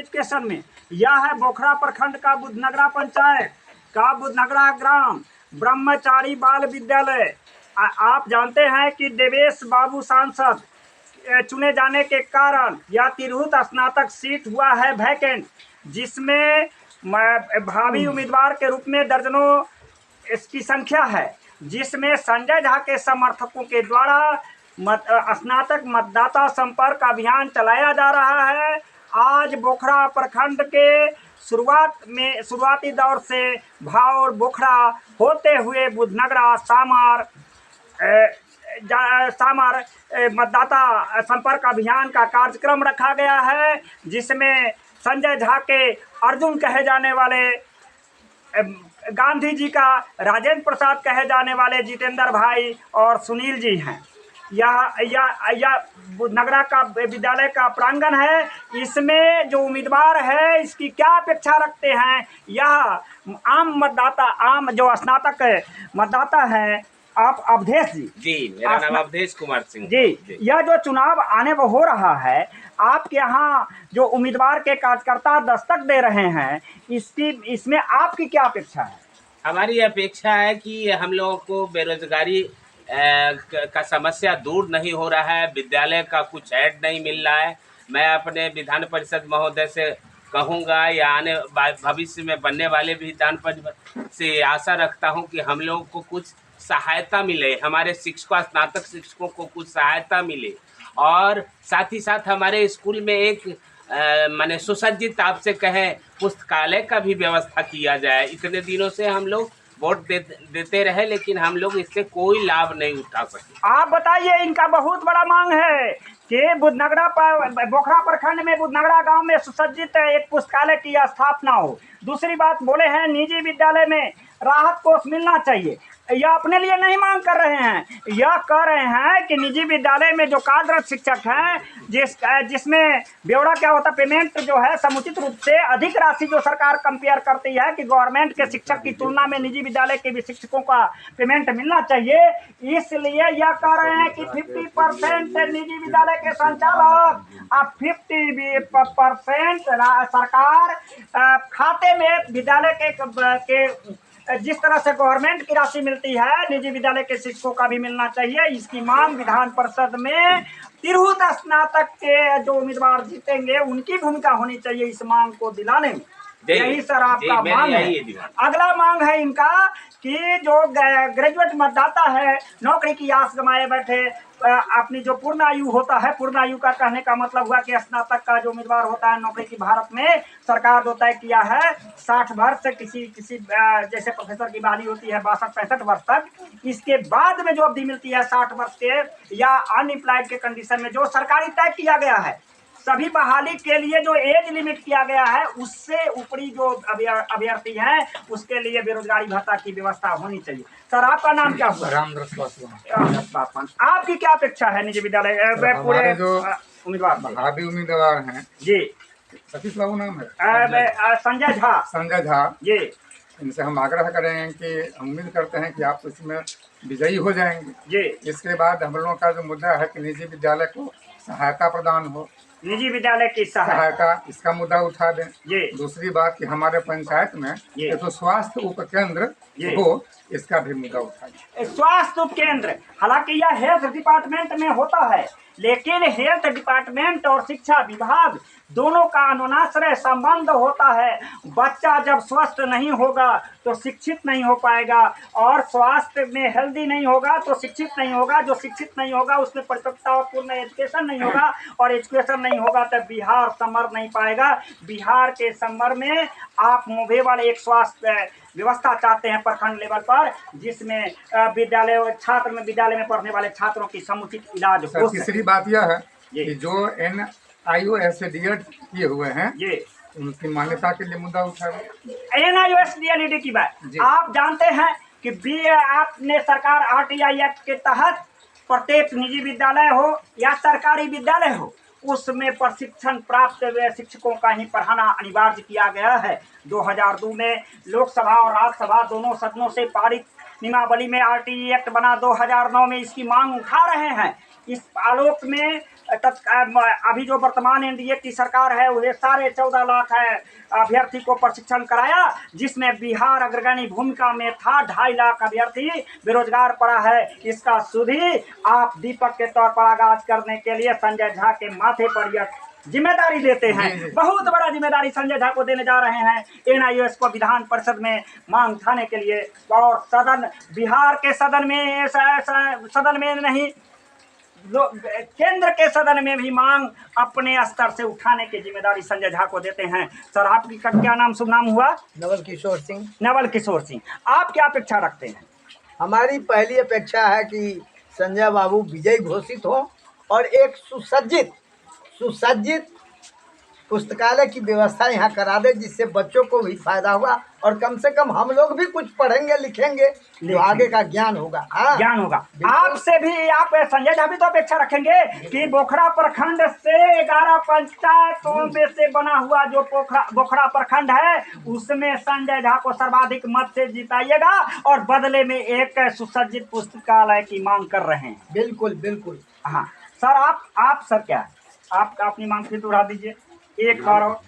Education में। यह है बोखरा प्रखंड का बुधनगरा पंचायत का बुधनगरा ग्राम ब्रह्मचारी बाल विद्यालय। आप जानते हैं कि देवेश बाबू सांसद चुने जाने के कारण यह तिरहुत स्नातक सीट हुआ है वैकेंट, जिसमें भावी उम्मीदवार के रूप में दर्जनों इसकी संख्या है, जिसमें संजय झा के समर्थकों के द्वारा स्नातक मतदाता संपर्क अभियान चलाया जा रहा है। आज बोखरा प्रखंड के शुरुआती दौर से भावर बोखरा होते हुए बुधनगरा सामार मतदाता संपर्क अभियान का कार्यक्रम रखा गया है, जिसमें संजय झा के अर्जुन कहे जाने वाले, गांधी जी का राजेंद्र प्रसाद कहे जाने वाले जितेंद्र भाई और सुनील जी हैं। यह बुधनगरा का विद्यालय का प्रांगण है। इसमें जो उम्मीदवार है इसकी क्या अपेक्षा रखते हैं, यह आम जो स्नातक मतदाता हैं, आप अवधेश जी, मेरा नाम अवधेश कुमार सिंह जी। यह जो चुनाव आने वो हो रहा है, आपके यहाँ जो उम्मीदवार के कार्यकर्ता दस्तक दे रहे हैं, इसमें आपकी क्या अपेक्षा है? हमारी अपेक्षा है कि हम लोगों को बेरोजगारी का समस्या दूर नहीं हो रहा है, विद्यालय का कुछ ऐड नहीं मिल रहा है। मैं अपने विधान परिषद महोदय से कहूँगा या आने भविष्य में बनने वाले विधान परिषद से आशा रखता हूँ कि हम लोगों को कुछ सहायता मिले, हमारे शिक्षकों स्नातक शिक्षकों को कुछ सहायता मिले, और साथ ही साथ हमारे स्कूल में एक माने सुसज्जित, आपसे कहें पुस्तकालय का भी व्यवस्था किया जाए। इतने दिनों से हम लोग वोट देते रहे, लेकिन हम लोग इससे कोई लाभ नहीं उठा सके। आप बताइए, इनका बहुत बड़ा मांग है कि बोखरा प्रखंड में बुधनगरा गांव में सुसज्जित एक पुस्तकालय की स्थापना हो। दूसरी बात बोले हैं निजी विद्यालय में राहत कोष मिलना चाहिए। यह अपने लिए नहीं मांग कर रहे हैं, यह कह रहे हैं कि निजी विद्यालय में जो कार्यरत शिक्षक हैं, जिसमें ब्यौरा क्या होता है, पेमेंट जो है समुचित रूप से अधिक राशि जो सरकार कंपेयर करती है कि गवर्नमेंट के शिक्षक की तुलना में निजी विद्यालय के भी शिक्षकों का पेमेंट मिलना चाहिए। इसलिए यह कह रहे हैं कि 50% निजी विद्यालय के संचालक अब 50% सरकार खाते में विद्यालय के जिस तरह से गवर्नमेंट की राशि मिलती है, निजी विद्यालय के शिक्षकों का भी मिलना चाहिए। इसकी मांग विधान परिषद में तिरहुत स्नातक के जो उम्मीदवार जीतेंगे उनकी भूमिका होनी चाहिए इस मांग को दिलाने में। यही सर आपका मांग है। अगला मांग है इनका कि जो ग्रेजुएट मतदाता है, नौकरी की आस गंवाए बैठे, अपनी जो पूर्ण आयु होता है, पूर्ण आयु का कहने का मतलब हुआ कि स्नातक का जो उम्मीदवार होता है नौकरी की, भारत में सरकार जो तय किया है 60 वर्ष किसी जैसे प्रोफेसर की बहाली होती है 62-65 वर्ष तक, इसके बाद में जो अवधि मिलती है 60 वर्ष के या अनएम्प्लॉयड के कंडीशन में जो सरकारी तय किया गया है, सभी बहाली के लिए जो एज लिमिट किया गया है, उससे ऊपरी जो अभ्यर्थी हैं उसके लिए बेरोजगारी भत्ता की व्यवस्था होनी चाहिए। सर आपका नाम क्या हुआ? रामदास पासवान। आपकी क्या अपेक्षा है निजी विद्यालय पूरे जो उम्मीदवार भावी उम्मीदवार हैं जी? सतीश बाबू नाम है, संजय झा जी। इनसे हम आग्रह करेंगे कि उम्मीद करते हैं कि आप इसमें विजयी हो जाएंगे जी। इसके बाद हम लोगों का जो मुद्दा है कि निजी विद्यालय को सहायता प्रदान हो, निजी विद्यालय की सहायता, इसका मुद्दा उठा दें जी। दूसरी बात कि हमारे पंचायत में एक तो स्वास्थ्य उपकेंद्र हो, इसका भी मुद्दा उठा दें। स्वास्थ्य उपकेंद्र, हालांकि यह हेल्थ डिपार्टमेंट में होता है, लेकिन हेल्थ डिपार्टमेंट और शिक्षा विभाग दोनों का अनुनाश्रय संबंध होता है। बच्चा जब स्वस्थ नहीं होगा तो शिक्षित नहीं हो पाएगा, और स्वास्थ्य में हेल्दी नहीं होगा तो शिक्षित नहीं होगा। जो शिक्षित नहीं होगा उसमें परिपक्वतापूर्ण एजुकेशन नहीं होगा, और एजुकेशन नहीं होगा तो बिहार संवर नहीं पाएगा। बिहार के संवर में आप मुभे वाले एक स्वास्थ्य व्यवस्था चाहते हैं प्रखंड लेवल पर, जिसमें विद्यालय में पढ़ने वाले छात्रों की समुचित इलाज हो। तीसरी बात यह है कि जो NIOSDED किए हुए हैं जी, उनकी मान्यता के लिए मुद्दा उठा है। NIOSDED की बात आप जानते हैं कि आपने सरकार RTI एक्ट के तहत प्रत्येक निजी विद्यालय हो या सरकारी विद्यालय हो, उसमें प्रशिक्षण प्राप्त हुए शिक्षकों का ही पढ़ाना अनिवार्य किया गया है। 2002 में लोकसभा और राज्यसभा दोनों सदनों से पारित नियमावली में RTI एक्ट बना। 2009 में इसकी मांग उठा रहे हैं इस आलोक में अभी जो वर्तमान एनडीए की सरकार है वह 14.5 लाख है अभ्यर्थी को प्रशिक्षण कराया, जिसमें बिहार अग्रगणी भूमिका में था। 2.5 लाख अभ्यर्थी बेरोजगार पड़ा है। इसका सुधी आप दीपक के तौर पर आगाज करने के लिए संजय झा के माथे पर यह जिम्मेदारी लेते हैं। बहुत बड़ा जिम्मेदारी संजय झा को देने जा रहे हैं। एनआईओएस को विधान परिषद में मांग उठाने के लिए, और सदन, बिहार के सदन में नहीं, केंद्र के सदन में भी मांग अपने स्तर से उठाने की जिम्मेदारी संजय झा को देते हैं। सर, आपकी क्या नाम, शुभ नाम हुआ? नवल किशोर सिंह। नवल किशोर सिंह, आप क्या अपेक्षा रखते हैं? हमारी पहली अपेक्षा है कि संजय बाबू विजयी घोषित हो और एक सुसज्जित पुस्तकालय की व्यवस्था यहाँ करा दे, जिससे बच्चों को भी फायदा हुआ और कम से कम हम लोग भी कुछ पढ़ेंगे लिखेंगे तो आगे का ज्ञान होगा। हाँ, ज्ञान होगा। आपसे भी, आप संजय झा भी तो अपेक्षा रखेंगे कि बोखरा प्रखंड से 11 पंचायतों में से बना हुआ जो बोखरा प्रखंड है उसमें संजय झा को सर्वाधिक मत से जिताइएगा और बदले में एक सुसज्जित पुस्तकालय की मांग कर रहे हैं। बिल्कुल बिल्कुल। हाँ सर, आप सर क्या आप अपनी मांग फिर उड़ा दीजिए एक बार और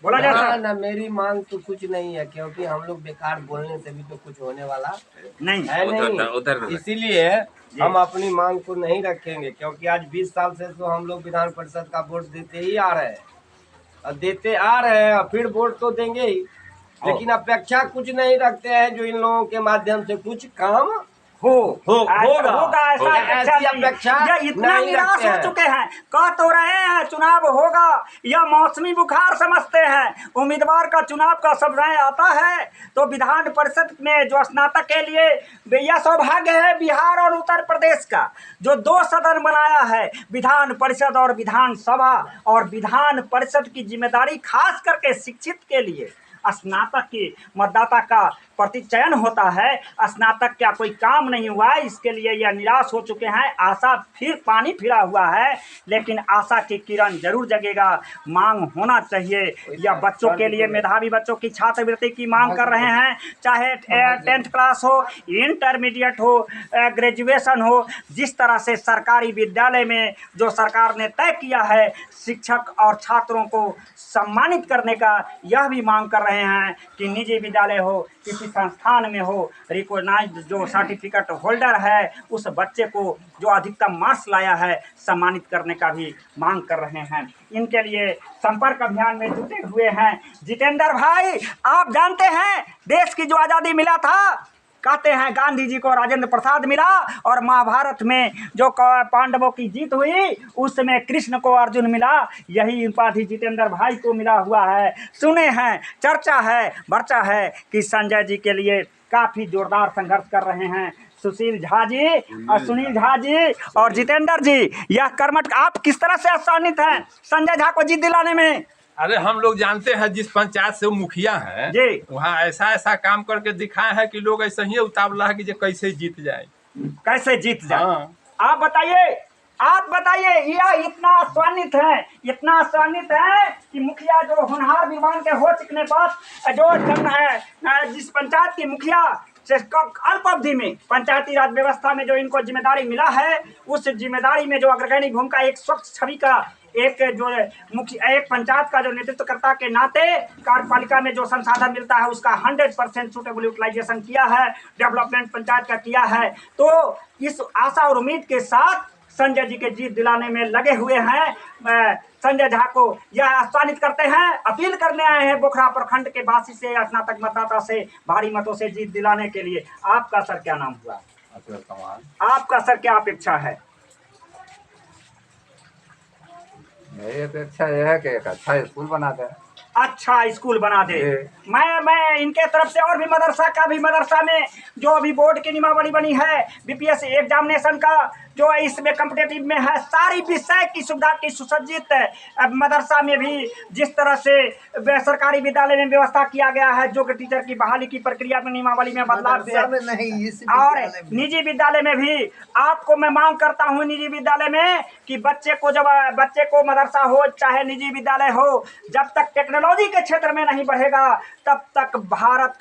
बोला जाए। ना, मेरी मांग तो कुछ नहीं है, क्योंकि हम लोग बेकार बोलने से भी तो कुछ होने वाला नहीं है नहीं। इसीलिए हम अपनी मांग को नहीं रखेंगे, क्योंकि आज 20 साल से तो हम लोग विधान परिषद का वोट देते ही आ रहे हैं और फिर वोट तो देंगे ही, लेकिन अपेक्षा कुछ नहीं रखते हैं जो इन लोगों के माध्यम से कुछ काम होगा ऐसा अपेक्षा। इतना निराश हो चुके हैं, कह तो रहे हैं चुनाव होगा, यह मौसमी बुखार समझते हैं। उम्मीदवार का चुनाव का समय आता है तो विधान परिषद में जो स्नातक के लिए यह सौभाग्य है बिहार और उत्तर प्रदेश का, जो 2 सदन बनाया है, विधान परिषद और विधानसभा, और विधान परिषद की जिम्मेदारी खास करके शिक्षित के लिए स्नातक के मतदाता का प्रतिचयन होता है। स्नातक क्या कोई काम नहीं हुआ है, इसके लिए यह निराश हो चुके हैं। आशा फिर पानी फिरा हुआ है, लेकिन आशा की किरण जरूर जगेगा। मांग होना चाहिए। यह बच्चों के लिए, मेधावी बच्चों की छात्रवृत्ति की मांग कर रहे हैं, चाहे 10th क्लास हो, इंटरमीडिएट हो, ग्रेजुएशन हो। जिस तरह से सरकारी विद्यालय में जो सरकार ने तय किया है शिक्षक और छात्रों को सम्मानित करने का, यह भी मांग कर रहे हैं कि निजी विद्यालय हो, किसी संस्थान में हो, रिकॉग्नाइज्ड जो सर्टिफिकेट होल्डर है उस बच्चे को जो अधिकतम मार्क्स लाया है सम्मानित करने का भी मांग कर रहे हैं। इनके लिए संपर्क अभियान में जुटे हुए हैं जितेंद्र भाई। आप जानते हैं देश की जो आज़ादी मिला था, कहते हैं गांधी जी को राजेंद्र प्रसाद मिला, और महाभारत में जो पांडवों की जीत हुई उसमें कृष्ण को अर्जुन मिला। यही उपाधि जितेंद्र भाई को मिला हुआ है। सुने हैं, चर्चा है, वर्चा है कि संजय जी के लिए काफ़ी जोरदार संघर्ष कर रहे हैं सुनील झा जी और जितेंद्र जी। यह कर्मठ, आप किस तरह से आसानित हैं संजय झा को जीत दिलाने में? अरे हम लोग जानते हैं जिस पंचायत से वो मुखिया हैं वहाँ ऐसा काम करके दिखाए हैं कि लोग ऐसे ही उतावला है कि जो कैसे जीत जाए। हाँ। आप बताइए यह इतना आसानित है कि मुखिया जो होनहार विमान के हो चिकने पास जो है, जिस पंचायत की मुखिया अल्प अवधि में पंचायती राज व्यवस्था में जो इनको जिम्मेदारी मिला है, उस जिम्मेदारी में जो अग्रगणी भूमिका, एक स्वच्छ छवि का, एक जो एक पंचायत का जो नेतृत्वकर्ता के नाते कार्यपालिका में जो संसाधन मिलता है उसका 100% सूटेबल यूटिलाइजेशन किया है, डेवलपमेंट पंचायत का किया है। तो इस आशा और उम्मीद के साथ संजय जी के जीत दिलाने में लगे हुए हैं। संजय झा को यह आह्वानित करते हैं, अपील करने आए हैं बोखरा प्रखंड के वासी से, स्नातक मतदाता से भारी मतों से जीत दिलाने के लिए। आपका सर क्या नाम हुआ? आपका सर क्या अपेक्षा है? मेरी अपेक्षा यह है कि एक अच्छा स्कूल बना दे। अच्छा स्कूल बना दे। मैं इनके तरफ से और भी मदरसा में जो अभी बोर्ड की नियमावली बनी है, बीपीएससी एग्जामिनेशन का जो इसमें कॉम्पिटेटिव में है, सारी विषय की सुविधा की सुसज्जित मदरसा में भी जिस तरह से सरकारी विद्यालय में व्यवस्था किया गया है, जो कि टीचर की बहाली की प्रक्रिया में नियमावली में बदलाव और निजी विद्यालय में भी आपको मैं मांग करता हूँ, निजी विद्यालय में कि बच्चे को मदरसा हो चाहे निजी विद्यालय हो, जब तक टेक्नोलॉजी के क्षेत्र में नहीं बढ़ेगा तब तक भारत का